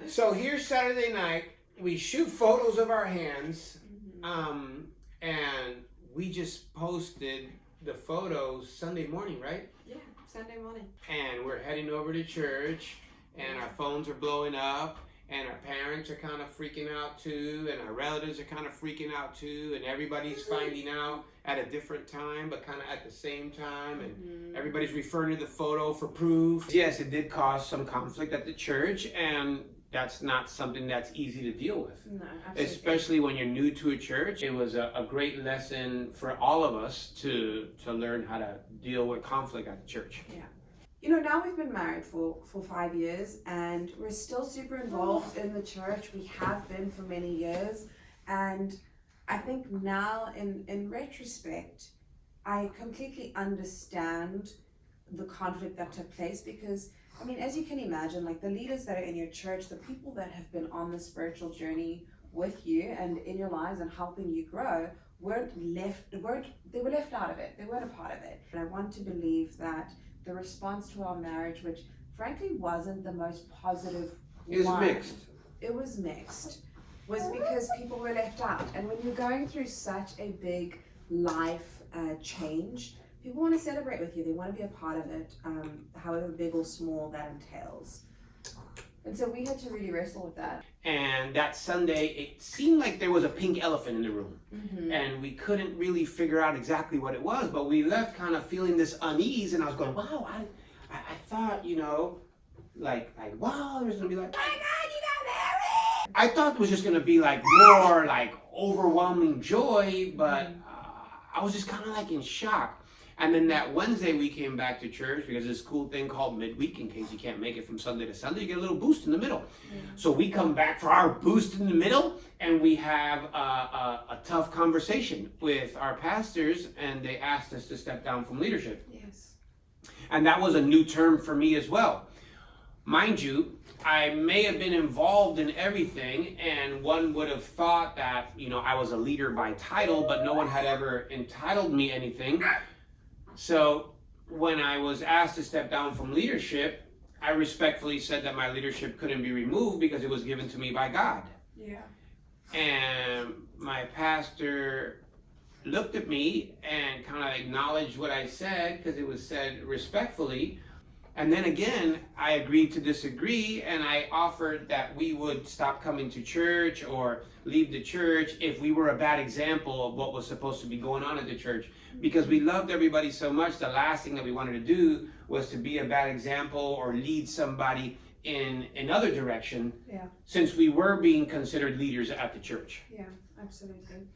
So here's Saturday night. We shoot photos of our hands, and we just posted the photos Sunday morning, right? Yeah, Sunday morning. And we're heading over to church, and our phones are blowing up, and our parents are kind of freaking out too, and our relatives are kind of freaking out too, and everybody's finding out at a different time, but kind of at the same time, and everybody's referring to the photo for proof. Yes, it did cause some conflict at the church, and that's not something that's easy to deal with. No, absolutely. Especially when you're new to a church. It was a great lesson for all of us to learn how to deal with conflict at the church. Yeah. You know, now we've been married for 5 years and we're still super involved in the church. We have been for many years. And I think now in retrospect, I completely understand the conflict that took place because, I mean, as you can imagine, like the leaders that are in your church, the people that have been on the spiritual journey with you and in your lives and helping you grow they were left out of it. They weren't a part of it. And I want to believe that the response to our marriage, which frankly wasn't the most positive It was mixed, was because people were left out. And when you're going through such a big life change, people want to celebrate with you. They want to be a part of it, however big or small that entails. And so we had to really wrestle with that. And that Sunday, it seemed like there was a pink elephant in the room. Mm-hmm. And we couldn't really figure out exactly what it was, but we left kind of feeling this unease. And I was going, wow, I thought, you know, like, wow, there's going to be like, my God, you got married! I thought it was just going to be like more like overwhelming joy, but I was just kind of like in shock. And then that Wednesday we came back to church because this cool thing called midweek, in case you can't make it from Sunday to Sunday, you get a little boost in the middle. Yeah. So we come back for our boost in the middle and we have a tough conversation with our pastors and they asked us to step down from leadership. Yes. And that was a new term for me as well. Mind you, I may have been involved in everything and one would have thought that, you know, I was a leader by title, but no one had ever entitled me anything. So when I was asked to step down from leadership, I respectfully said that my leadership couldn't be removed because it was given to me by God. Yeah. And my pastor looked at me and kind of acknowledged what I said because it was said respectfully. And then again, I agreed to disagree and I offered that we would stop coming to church or leave the church if we were a bad example of what was supposed to be going on at the church. Because we loved everybody so much, the last thing that we wanted to do was to be a bad example or lead somebody in another direction, Yeah. since we were being considered leaders at the church. Yeah, absolutely.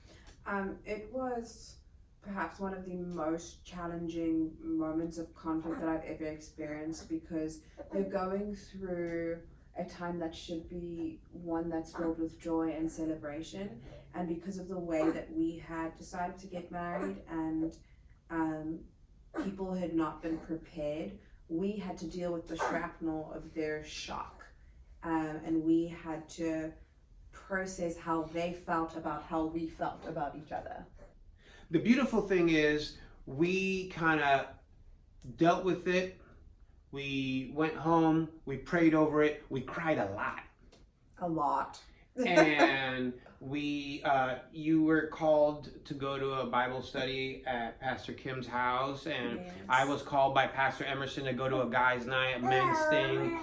It was perhaps one of the most challenging moments of conflict that I've ever experienced, because you're going through a time that should be one that's filled with joy and celebration, and because of the way that we had decided to get married and people had not been prepared, we had to deal with the shrapnel of their shock, and we had to process how they felt about how we felt about each other. The beautiful thing is we kind of dealt with it. We went home, we prayed over it, we cried a lot. A lot. And you were called to go to a Bible study at Pastor Kim's house, and Yes. I was called by Pastor Emerson to go to a guys' night, a men's thing.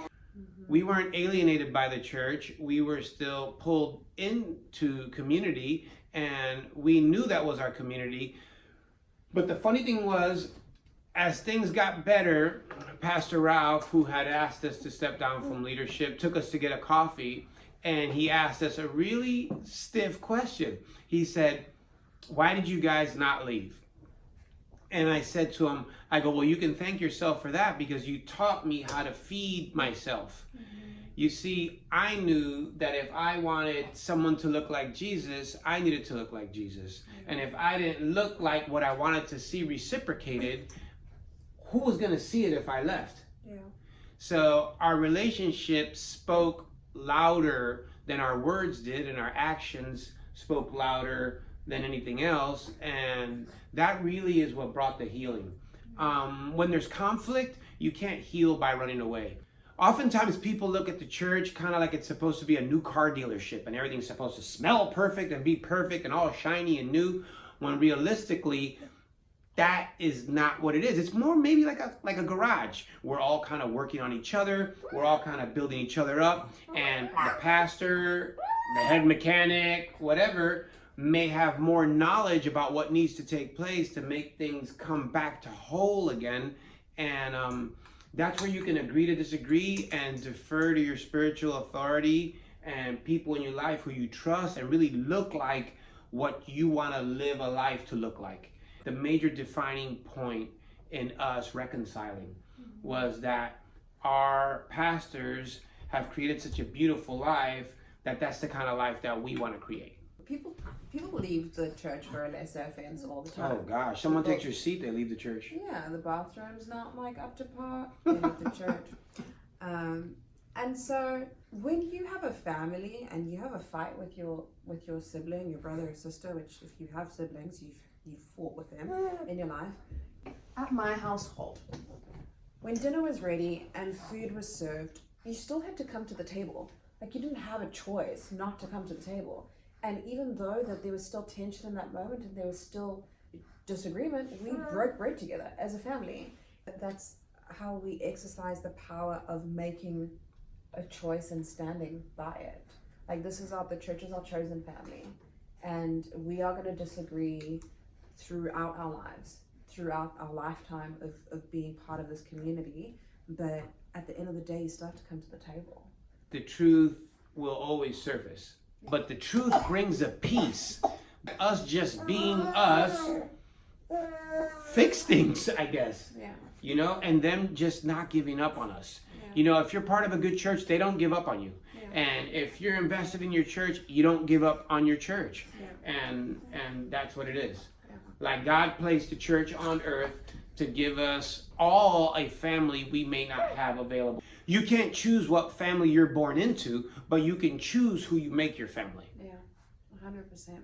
We weren't alienated by the church. We were still pulled into community, and we knew that was our community. But the funny thing was, as things got better, Pastor Ralph, who had asked us to step down from leadership, took us to get a coffee, and he asked us a really stiff question. He said, "Why did you guys not leave?" And I said to him, I go, "Well, you can thank yourself for that, because you taught me how to feed myself." You see, I knew that if I wanted someone to look like Jesus, I needed to look like Jesus. And if I didn't look like what I wanted to see reciprocated, who was going to see it if I left? Yeah. So our relationship spoke louder than our words did, and our actions spoke louder than anything else. And that really is what brought the healing. When there's conflict, you can't heal by running away. Oftentimes people look at the church kind of like it's supposed to be a new car dealership, and everything's supposed to smell perfect and be perfect and all shiny and new, when realistically that is not what it is. It's more maybe like a garage. We're all kind of working on each other. We're all kind of building each other up, and the pastor, the head mechanic, whatever, may have more knowledge about what needs to take place to make things come back to whole again. And that's where you can agree to disagree and defer to your spiritual authority and people in your life who you trust, and really look like what you want to live a life to look like. The major defining point in us reconciling was that our pastors have created such a beautiful life that that's the kind of life that we want to create. People leave the church for a lesser offense all the time. Oh gosh, someone takes your seat, they leave the church. Yeah, the bathroom's not like up to par. They leave the church. And so when you have a family and you have a fight with your sibling, your brother or sister, which if you have siblings, you've fought with them in your life. At my household, when dinner was ready and food was served, you still had to come to the table. Like, you didn't have a choice not to come to the table. And even though that there was still tension in that moment and there was still disagreement, we broke bread together as a family. That's how we exercise the power of making a choice and standing by it. Like, the church is our chosen family, and we are going to disagree throughout our lives, throughout our lifetime of being part of this community. But at the end of the day, you still have to come to the table. The truth will always surface, but the truth brings a peace. Us just being us fix things, I guess. Yeah. You know, and them just not giving up on us. Yeah. You know, if you're part of a good church, they don't give up on you. Yeah. And if you're invested in your church, you don't give up on your church. Yeah. And that's what it is. Yeah. Like, God placed the church on earth to give us all a family we may not have available. You can't choose what family you're born into, but you can choose who you make your family. Yeah, 100%.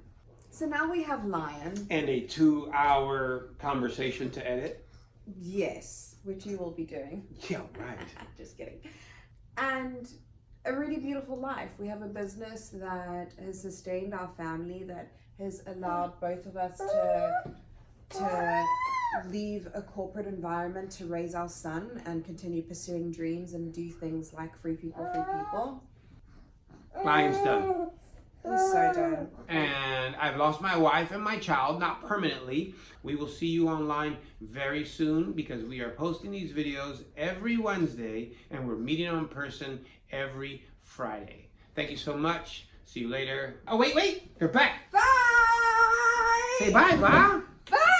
So now we have Lion. And a 2-hour conversation to edit. Yes, which you will be doing. Yeah, right. Just kidding. And a really beautiful life. We have a business that has sustained our family, that has allowed both of us to leave a corporate environment to raise our son and continue pursuing dreams and do things like free people. Lion's done. He's so done. And I've lost my wife and my child, not permanently. We will see you online very soon because we are posting these videos every Wednesday and we're meeting in person every Friday. Thank you so much. See you later. Oh, wait. You're back. Bye. Say bye, Ba. Bye.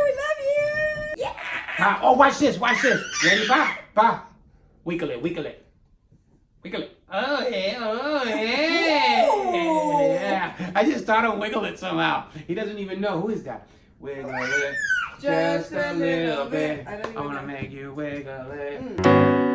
We love you. Yeah. Ba. Oh, watch this. Ready, Ba? Wiggle it. Oh, yeah. Yeah. I just thought of wiggle it somehow. He doesn't even know. Who is that? Wiggle it. Just a little bit. I want to make you wiggle it.